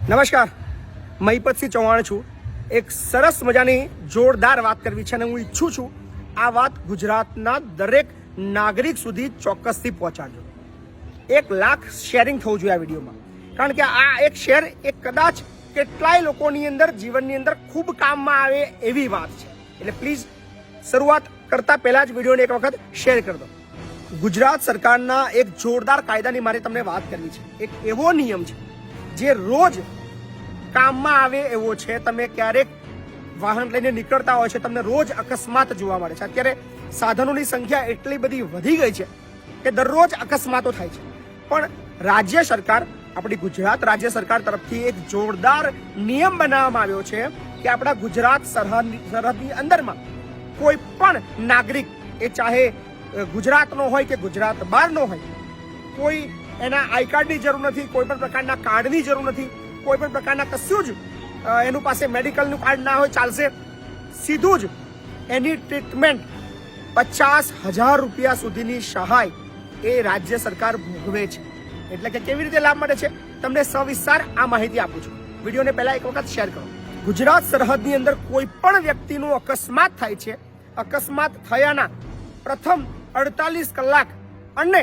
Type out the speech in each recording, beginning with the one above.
નમસ્કાર, મહિપતસિંહ ચૌહાણ છું. એક સરસ મજાની જોરદાર વાત કરવી છે અને હું ઈચ્છું છું આ વાત ગુજરાતના દરેક નાગરિક સુધી ચોક્કસથી પહોંચાડજો. 1 લાખ શેરિંગ થવું જોઈએ આ વિડીયોમાં, કારણ કે આ એક શેર એ કદાચ કેટલાય લોકોની અંદર જીવનની અંદર ખૂબ કામમાં આવે એવી વાત છે. એટલે પ્લીઝ શરૂઆત કરતા પહેલા જ વિડીયોને એક વખત શેર કરી દો. ગુજરાત સરકારના એક જોરદાર કાયદાની મારે તમને વાત કરવી છે. એક એવો નિયમ છે જે રોજ કામમાં આવે એવો છે. તમે ક્યારેક વાહન લઈને નીકળતા હોય છે, તમને રોજ અકસ્માત જોવા મળે છે. અત્યારે સાધનોની સંખ્યા એટલી બધી વધી ગઈ છે કે દરરોજ અકસ્માતો થાય છે. પણ રાજ્ય સરકાર, આપણી ગુજરાત રાજ્ય સરકાર તરફથી એક જોરદાર નિયમ બનાવવામાં આવ્યો છે કે આપણા ગુજરાત સરહદની અંદરમાં કોઈ પણ નાગરિક, એ ચાહે ગુજરાતનો હોય કે ગુજરાત બહારનો હોય, કોઈ એના આઈ કાર્ડની જરૂર નથી, કોઈ પણ પ્રકારના કાર્ડની જરૂર નથી, કોઈ પણ પ્રકારના કશું જ એનું પાસે મેડિકલનું કાર્ડ ના હોય ચાલશે. સીધું જ એની ટ્રીટમેન્ટ 50,000 રૂપિયા સુધીની સહાય એ રાજ્ય સરકાર ભોગવે છે. એટલે કે કેવી રીતે લાભ મળે છે તમને સવિસ્તાર આ માહિતી આપું છું. વિડીયોને પહેલા એક વખત શેર કરો. ગુજરાત સરહદની અંદર કોઈ પણ વ્યક્તિનું અકસ્માત થાય છે. અકસ્માત થયાના પ્રથમ 48 કલાક અને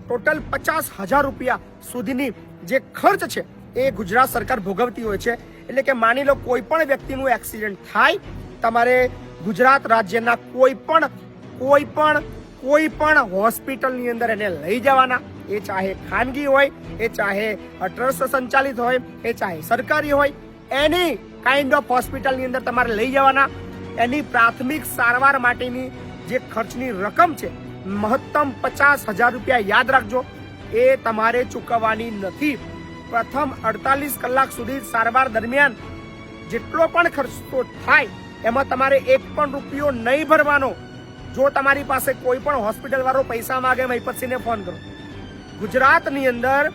ટોટલ 50,000 રૂપિયા સુધીની જે ખર્ચ છે એ ગુજરાત સરકાર ભોગવતી હોય છે. એટલે કે માની લો કોઈ પણ વ્યક્તિનું એક્સિડન્ટ થાય, તમારે ગુજરાત રાજ્યના કોઈ પણ હોસ્પિટલની અંદર એને લઈ જવાના. એ ચાહે ખાનગી હોય, એ ચાહે ટ્રસ્ટ સંચાલિત હોય, એ ચાહે સરકારી હોય, એની કાઇન્ડ ઓફ હોસ્પિટલની અંદર તમારે લઈ જવાના. એની પ્રાથમિક સારવાર માટેની જે ખર્ચની રકમ છે મહત્તમ 50,000 રૂપિયા, યાદ રાખજો, એ તમારે ચૂકવવાની નથી. પ્રથમ 48 કલાક સુધી સારવાર દરમિયાન જેટલો પણ ખર્ચો થાય એમાં તમારે એક પણ રૂપિયો નહીં ભરવાનો. જો તમારી પાસે કોઈ પણ હોસ્પિટલ વાળો પૈસા માંગે, મહિપતસિંહને ફોન કરો. ગુજરાતની અંદર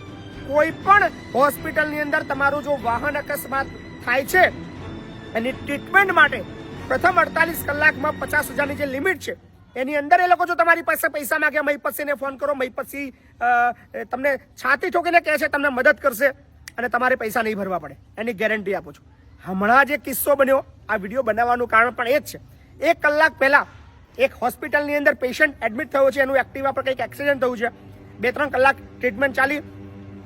કોઈ પણ હોસ્પિટલની અંદર તમારું જો વાહન અકસ્માત થાય છે એની ટ્રીટમેન્ટ માટે પ્રથમ 48 કલાકમાં 50,000ની જે લિમિટ છે એની અંદર એ લોકો જો તમારી પાસે પૈસા માંગે, મહિપતસિંહને ફોન કરો. મહિપતસિંહ તમને છાતી ઠોકીને કહે છે તમને મદદ કરશે અને તમારે પૈસા નહીં ભરવા પડે, એની ગેરંટી આપું છું. હમણાં જે કિસ્સો બન્યો, આ વિડીયો બનાવવાનું કારણ પણ એ જ છે. 1 કલાક પહેલા એક હોસ્પિટલની અંદર પેશન્ટ એડમિટ થયો છે. એનું એક્ટિવા પર કંઈક એક્સિડન્ટ થયું છે. 2-3 કલાક ટ્રીટમેન્ટ ચાલી,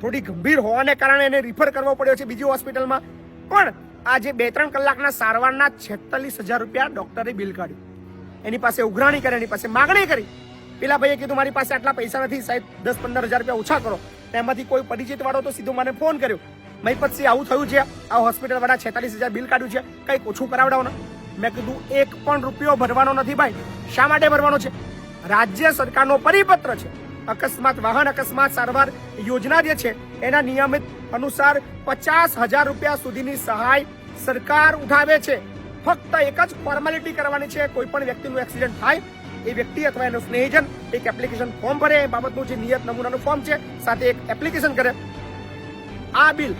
થોડી ગંભીર હોવાને કારણે એને રિફર કરવો પડ્યો છે બીજી હોસ્પિટલમાં. પણ આ જે 2-3 કલાકના સારવારના 46,000 રૂપિયા ડોક્ટરે બિલ કાઢ્યું. એની પાસે ઉઘરાણી કરી, એની પાસે માગણી કરી. પેલા ભાઈએ કીધું મારી પાસે આટલા પૈસા નથી સાહેબ, 10-15,000 રૂપિયા ઓછા કરો. એમાંથી કોઈ પરિચિત વાળો તો સીધો મને ફોન કર્યો, મહિપતસિંહ આવું થયું છે, આ હોસ્પિટલ વાળા 46,000 બિલ કાઢ્યું છે, કંઈક ઓછું કરાવડાવો ને. મેં કીધું 1 પણ રૂપિયો ભરવાનો નથી ભાઈ. શા માટે ભરવાનો છે? રાજ્ય સરકારનો પરિપત્ર છે. વાહન અકસ્માત સારવાર યોજના જે છે એના નિયમિત અનુસાર 50,000 રૂપિયા સુધીની સહાય સરકાર ઉઠાવે છે. ફક્ત એક જ ફોર્માલિટી કરવાની છે. કોઈ પણ વ્યક્તિનું એક્સિડન્ટ થાય, એ વ્યક્તિ અથવા એનો સ્નેહીજન એક એપ્લિકેશન ફોર્મ ભરે, એ બાબતનું જે નિયત નમૂનાનું ફોર્મ છે સાથે એક એપ્લિકેશન કરે. આ બિલ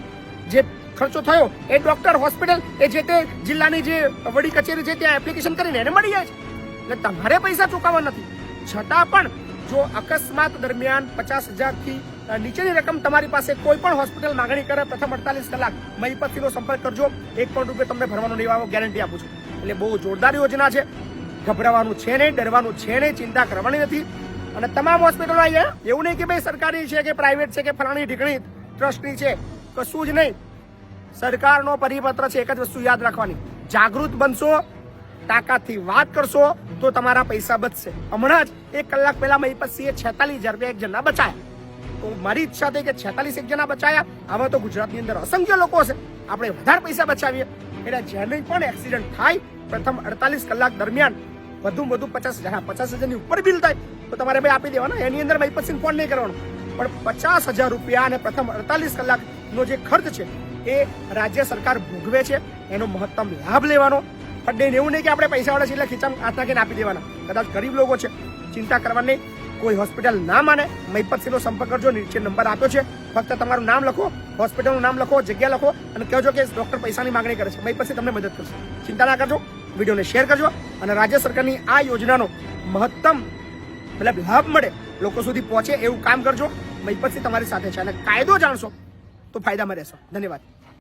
જે ખર્ચો થયો એ ડોક્ટર, હોસ્પિટલ, એ જે તે જિલ્લાની જે વડી કચેરી છે ત્યાં એપ્લિકેશન કરીને એને મળી જાય છે. એટલે તમારે પૈસા ચૂકવવા નથી. છતાં પણ જો અકસ્માત દરમિયાન 50,000થી નીચેની રકમ તમારી પાસે કોઈ પણ હોસ્પિટલ માંગણી કરે, પ્રથમ 48 કલાક મહિપતસિંહનો સંપર્ક કરજો. 1 પણ રૂપિયો તમને ભરવાનો નહીં આવે, ગેરંટી આપું છું. એટલે બહુ જોરદાર યોજના છે. ગભરાવાનું છે નહીં, ડરવાનું છે નહીં, ચિંતા કરવાની નથી. અને તમામ હોસ્પિટલો અહીંયા એવું નહીં કે ભાઈ સરકારી છે કે પ્રાઇવેટ છે કે ફલાણી ઢીકણી ટ્રસ્ટની છે, કશું જ નહીં. સરકારનો પરિપત્ર છે. એક જ વસ્તુ યાદ રાખવાની, જાગૃત બનશો, તાકાતથી વાત કરશો તો તમારા પૈસા બચશે. હમણાં જ 1 કલાક પહેલા મહિપતસિંહે 46,000 રૂપિયા એક જણના બચાયા. તો મારી ઈચ્છા થઈ કે 46 એક જણા બચાયા. આવા તો ગુજરાતની અંદર અસંખ્ય લોકો છે, આપણે વધારે પૈસા બચાવીએ. એટલે જેને પણ એક્સિડન્ટ થાય પ્રથમ 48 કલાક દરમિયાન વધુમાં વધુ 50,000ની ઉપર બિલ થાય તો તમારે ભાઈ આપી દેવાના. એની અંદર મહિપતસિંહ ફોન નહીં કરવાનો. પણ 50,000 રૂપિયા અને પ્રથમ 48 કલાકનો જે ખર્ચ છે એ રાજ્ય સરકાર ભોગવે છે. એનો મહત્તમ લાભ લેવાનો. પણ એવું નહીં કે આપણે પૈસાવાળા છે એટલે ખીચામાં હાથ નાખીને આપી દેવાના. કદાચ ગરીબ લોકો છે, ચિંતા કરવાની નહીં. કોઈ હોસ્પિટલ ના માને, મહિપતસિંહનો સંપર્ક કરજો. નીચે નંબર આપ્યો છે, ફક્ત તમારું નામ લખો, હોસ્પિટલનું નામ લખો, જગ્યા લખો અને કહેજો કે ડોક્ટર પૈસાની માંગણી કરે છે. મહિપતસિંહ તમને મદદ કરશે. ચિંતા ના કરજો. વિડીયોને શેર કરજો અને રાજ્ય સરકારની આ યોજનાનો મહત્તમ લાભ મળે, લોકો સુધી પહોંચે એવું કામ કરજો. મહિપતસિંહ તમારી સાથે છે અને કાયદો જાણશો તો ફાયદામાં રહેશો. ધન્યવાદ.